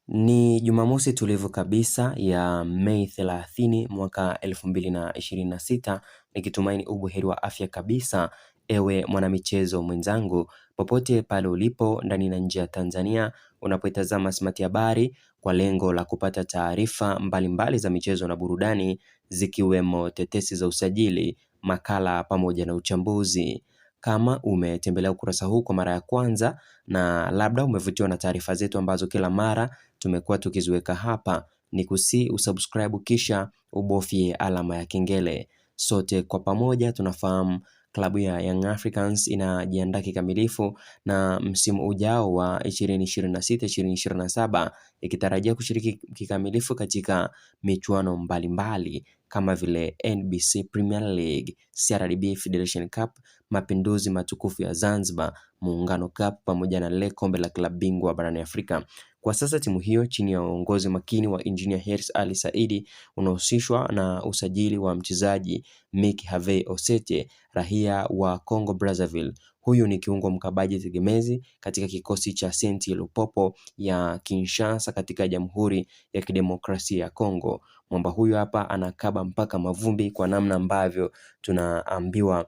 Ni Jumamosi tulivu kabisa ya Mei 30 mwaka 2026, nikitumaini ubuheri wa afya kabisa, ewe mwanamichezo mwenzangu popote pale ulipo ndani na nje ya Tanzania, unapoitazama Smart Habari kwa lengo la kupata taarifa mbalimbali za michezo na burudani, zikiwemo tetesi za usajili, makala pamoja na uchambuzi. Kama umetembelea ukurasa huu kwa mara ya kwanza na labda umevutiwa na taarifa zetu ambazo kila mara tumekuwa tukiziweka hapa, ni kusi usubscribe kisha ubofye alama ya kengele. Sote kwa pamoja tunafahamu klabu ya Young Africans inajiandaa kikamilifu na msimu ujao wa 2026-2027, ikitarajia kushiriki kikamilifu katika michuano mbalimbali kama vile NBC Premier League, CRDB Federation Cup, Mapinduzi Matukufu ya Zanzibar, Muungano Cup pamoja na lile kombe la klabu bingwa barani Afrika. Kwa sasa timu hiyo chini ya uongozi makini wa Engineer Hersi Ali Saidi unahusishwa na usajili wa mchezaji Mick Harvey Osete, raia wa Congo Brazzaville. Huyu ni kiungo mkabaji tegemezi katika kikosi cha Saint Lupopo ya Kinshasa katika Jamhuri ya Kidemokrasia ya Kongo. Mwamba huyu hapa anakaba mpaka mavumbi kwa namna ambavyo tunaambiwa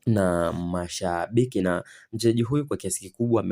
na mashabiki, na mchezaji huyu kwa kiasi kikubwa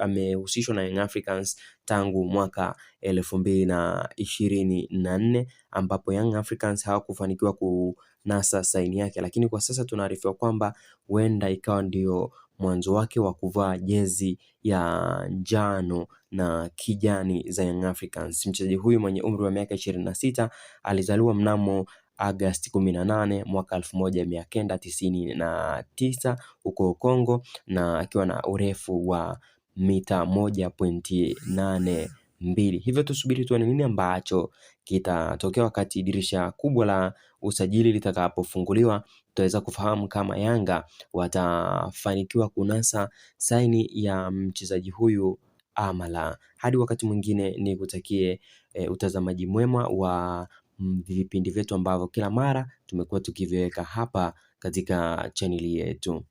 amehusishwa na Young Africans tangu mwaka 2024, ambapo Young Africans hawakufanikiwa kunasa saini yake, lakini kwa sasa tunaarifiwa kwamba huenda ikawa ndio mwanzo wake wa kuvaa jezi ya njano na kijani za Young Africans. Mchezaji huyu mwenye umri wa miaka 26 alizaliwa mnamo Agosti 18 mwaka 1999 huko Kongo, na akiwa na urefu wa mita 1.82. Hivyo tusubiri tuone nini ambacho kitatokea wakati dirisha kubwa la usajili litakapofunguliwa. Tutaweza kufahamu kama Yanga watafanikiwa kunasa saini ya mchezaji huyu ama la. Hadi wakati mwingine ni kutakie utazamaji mwema wa vipindi vyetu ambavyo kila mara tumekuwa tukiviweka hapa katika chaneli yetu.